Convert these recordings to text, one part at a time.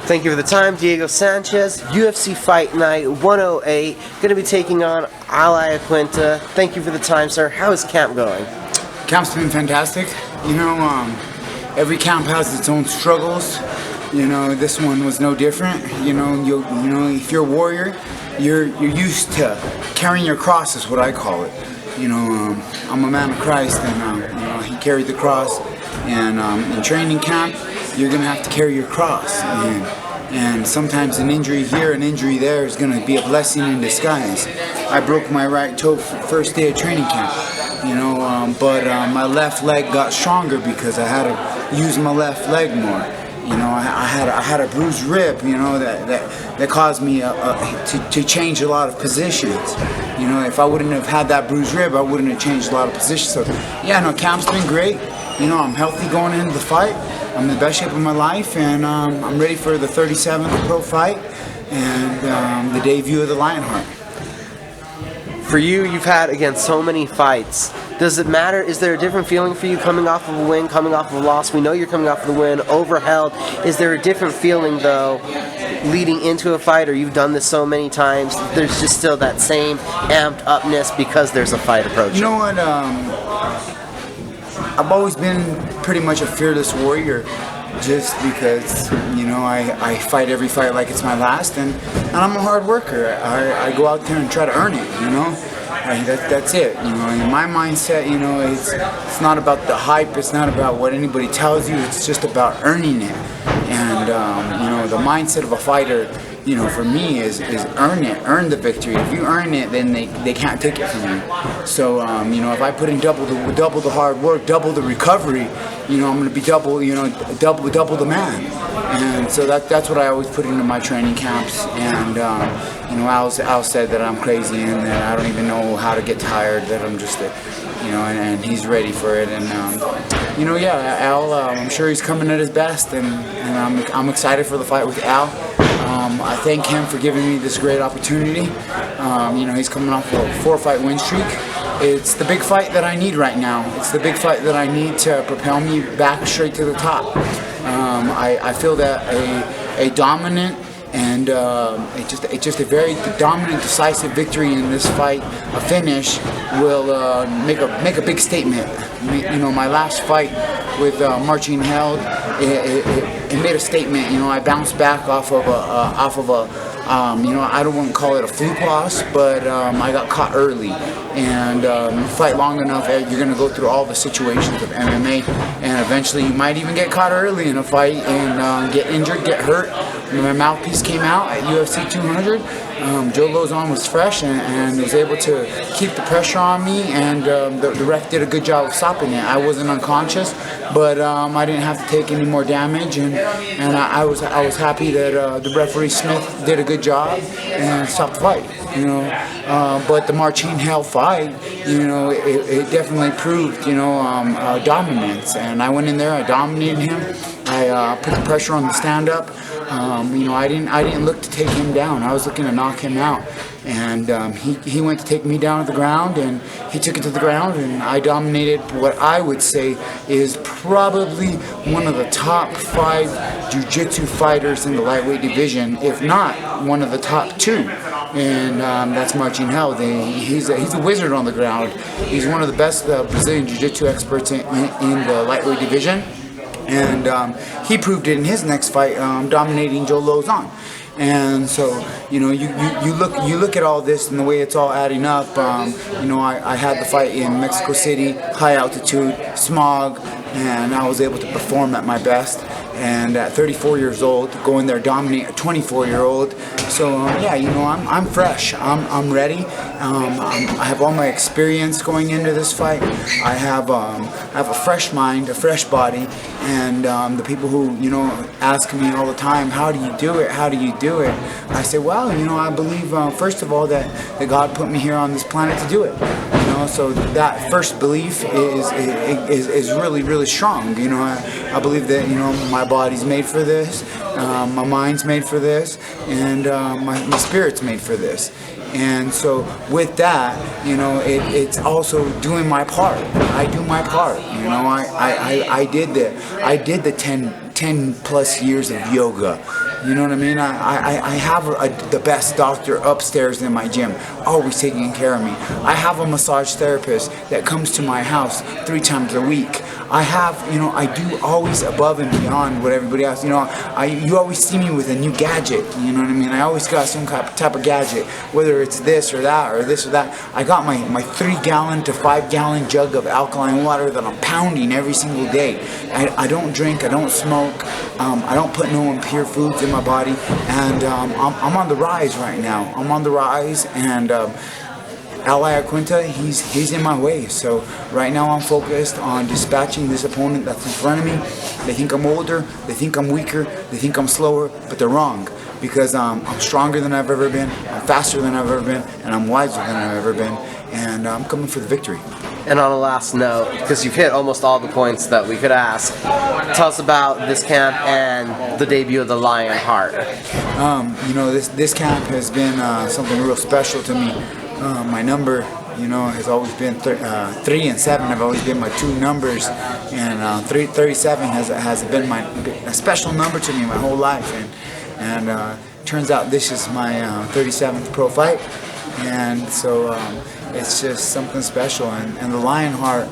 Thank you for the time, Diego Sanchez. UFC Fight Night 108. Going to be taking on Iaquinta. Thank you for the time, sir. How is camp going? Camp's been fantastic. Every camp has its own struggles. This one was no different. If you're a warrior, you're used to carrying your cross, is what I call it. I'm a man of Christ, and he carried the cross. And in training camp, you're gonna have to carry your cross. And sometimes an injury here, an injury there is gonna be a blessing in disguise. I broke my right toe first day of training camp. But my left leg got stronger because I had to use my left leg more. I had a bruised rib, that caused me to change a lot of positions. If I wouldn't have had that bruised rib, I wouldn't have changed a lot of positions. So, camp's been great. I'm healthy going into the fight. I'm in the best shape of my life, and I'm ready for the 37th pro fight and the debut of the Lionheart. For you, you've had, again, so many fights. Does it matter? Is there a different feeling for you coming off of a win, coming off of a loss? We know you're coming off of the win, overheld. Is there a different feeling, though, leading into a fight, or you've done this so many times, there's just still that same amped upness because there's a fight approaching? You know what? I've always been pretty much a fearless warrior, just because I fight every fight like it's my last, and I'm a hard worker. I go out there and try to earn it. That's it. In my mindset, it's not about the hype. It's not about what anybody tells you. It's just about earning it. And the mindset of a fighter, for me is earn it, earn the victory. If you earn it, then they can't take it from you. So if I put in double the hard work, double the recovery, I'm going to be double the man. And so that's what I always put into my training camps. And Al said that I'm crazy and that I don't even know how to get tired. That I'm just and he's ready for it. And Al, I'm sure he's coming at his best, and I'm excited for the fight with Al. I thank him for giving me this great opportunity. He's coming off a 4-fight win streak. It's the big fight that I need right now. It's the big fight that I need to propel me back straight to the top. I feel that a dominant and just a very dominant, decisive victory in this fight, a finish, will make a big statement. My last fight with Marching Held, it made a statement. I bounced back off of a I don't want to call it a fluke loss, but I got caught early. And you fight long enough, you're going to go through all the situations of MMA, and eventually you might even get caught early in a fight and get injured, get hurt. My mouthpiece came out at UFC 200. Joe Lozon was fresh and was able to keep the pressure on me, and the ref did a good job of stopping it. I wasn't unconscious, but I didn't have to take any more damage, and I was happy that the referee Smith did a good job and stopped the fight. But the Marching Held fight, it definitely proved dominance, and I went in there, I dominated him. I put the pressure on the stand-up. I didn't look to take him down. I was looking to knock him out. And he went to take me down to the ground, and he took it to the ground, and I dominated what I would say is probably one of the top 5 jiu-jitsu fighters in the lightweight division, if not one of the top 2. And that's Marching Held. He's a wizard on the ground. He's one of the best Brazilian jiu-jitsu experts in the lightweight division. And he proved it in his next fight, dominating Joe Lozon. And so, you look at all this and the way it's all adding up. I had the fight in Mexico City, high altitude, smog, and I was able to perform at my best. And at 34 years old, go in there, dominate a 24-year-old. So I'm fresh. I'm ready. I have all my experience going into this fight. I have a fresh mind, a fresh body, and the people who ask me all the time, how do you do it? How do you do it? I say, well, I believe first of all that God put me here on this planet to do it. So that first belief is really, really strong. I believe that my body's made for this, my mind's made for this, and my spirit's made for this. And so with that, it's also doing my part. I do my part. I did the 10 plus years of yoga. You know what I mean? I have the best doctor upstairs in my gym, always taking care of me. I have a massage therapist that comes to my house 3 times a week. I have, I do always above and beyond what everybody else. You always see me with a new gadget. You know what I mean? I always got some type of gadget, whether it's this or that or this or that. I got my 3-gallon to 5-gallon jug of alkaline water that I'm pounding every single day. I don't drink, I don't smoke, I don't put no impure foods in my body, and I'm on the rise right now. I'm on the rise, and Iaquinta, he's in my way. So right now I'm focused on dispatching this opponent that's in front of me. They think I'm older, they think I'm weaker, they think I'm slower, but they're wrong, because I'm stronger than I've ever been, I'm faster than I've ever been, and I'm wiser than I've ever been, and I'm coming for the victory. And on a last note, because you've hit almost all the points that we could ask, tell us about this camp and the debut of the Lionheart. This camp has been something real special to me. My number, has always been 3 and 7 have always been my 2 numbers, and 37 has been a special number to me my whole life, and turns out this is my 37th pro fight, and so it's just something special, and the Lionheart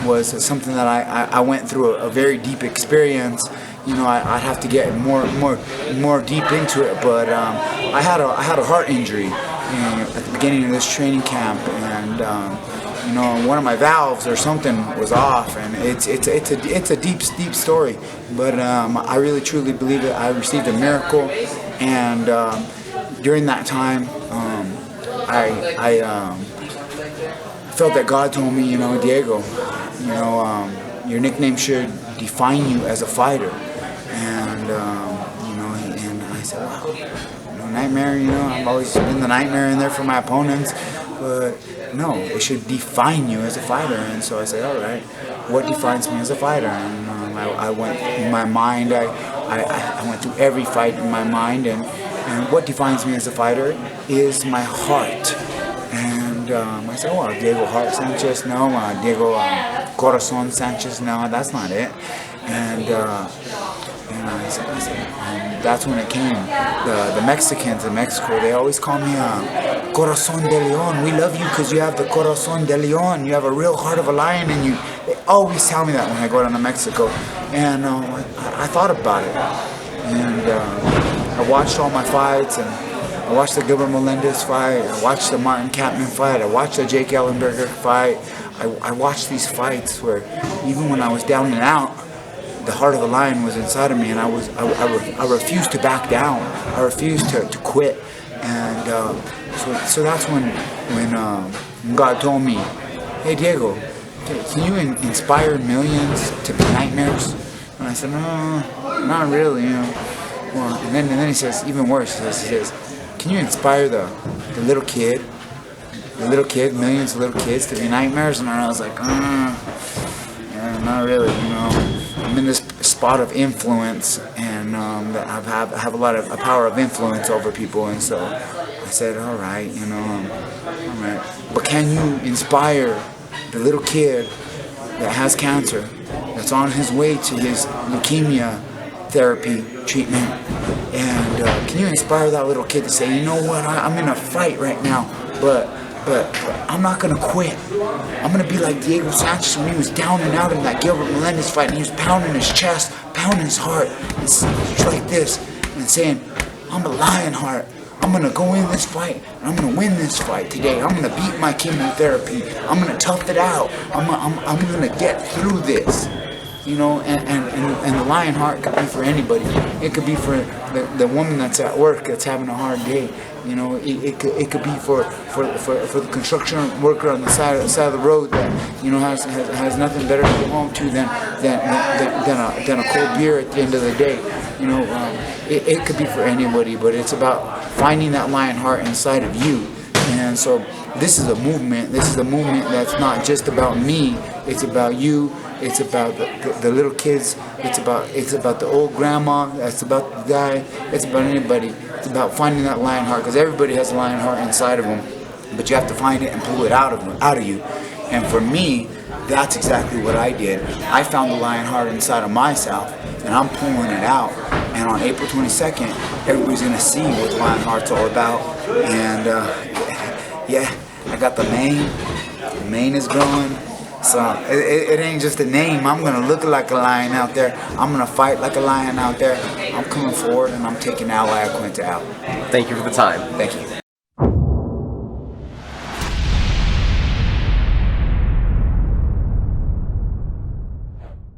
was something that I went through a very deep experience. I'd have to get more deep into it, but I had a heart injury at the beginning of this training camp, and one of my valves or something was off, and it's a deep story, but I really truly believe that I received a miracle, and during that time I felt that God told me, Diego, your nickname should define you as a fighter, and and I said, wow, nightmare, I've always been the nightmare in there for my opponents, but no, it should define you as a fighter. And so I said, all right, what defines me as a fighter? And I went in my mind, I went through every fight in my mind, and what defines me as a fighter is my heart. And I said, oh, Diego Heart Sanchez, no, Diego Corazon Sanchez, no, that's not it. And I said, that's when it came. The Mexicans in Mexico, they always call me Corazon de Leon. We love you because you have the Corazon de Leon. You have a real heart of a lion in you. They always tell me that when I go down to Mexico. And I thought about it. And I watched all my fights, and I watched the Gilbert Melendez fight, I watched the Martin Kampmann fight, I watched the Jake Ellenberger fight. I watched these fights where even when I was down and out, the heart of the lion was inside of me, and I refused to back down. I refused to quit. And so that's when God told me, hey Diego, can you inspire millions to be nightmares? And I said, no, not really. Well, and then he says, even worse, he says, can you inspire the little kid, millions of little kids to be nightmares? And I was like, yeah, not really, I'm in this spot of influence, and that I have a lot of a power of influence over people, and so I said, all right, all right. But can you inspire the little kid that has cancer, that's on his way to his leukemia therapy treatment, and can you inspire that little kid to say, you know what, I'm in a fight right now, but I'm not gonna quit. I'm gonna be like Diego Sanchez when he was down and out in that Gilbert Melendez fight, and he was pounding his chest, pounding his heart, and just like this, and saying, I'm a Lionheart. I'm gonna go in this fight, and I'm gonna win this fight today. I'm gonna beat my chemotherapy. I'm gonna tough it out. I'm gonna get through this. And the Lionheart could be for anybody. It could be for the woman that's at work that's having a hard day. It could be for the construction worker on the side of the road that has nothing better to go home to than a cold beer at the end of the day. It could be for anybody, but it's about finding that Lionheart inside of you. And so this is a movement. This is a movement that's not just about me. It's about you. It's about the little kids. It's about the old grandma. It's about the guy. It's about anybody. It's about finding that Lionheart, because everybody has a Lionheart inside of them, but you have to find it and pull it out of you. And for me, that's exactly what I did. I found the Lionheart inside of myself, and I'm pulling it out. And on April 22nd, everybody's gonna see what Lionheart's all about. And yeah, I got the mane. The mane is growing. So it ain't just a name. I'm gonna look like a lion out there. I'm gonna fight like a lion out there. I'm coming forward and I'm taking Iaquinta out. Thank you for the time. Thank you.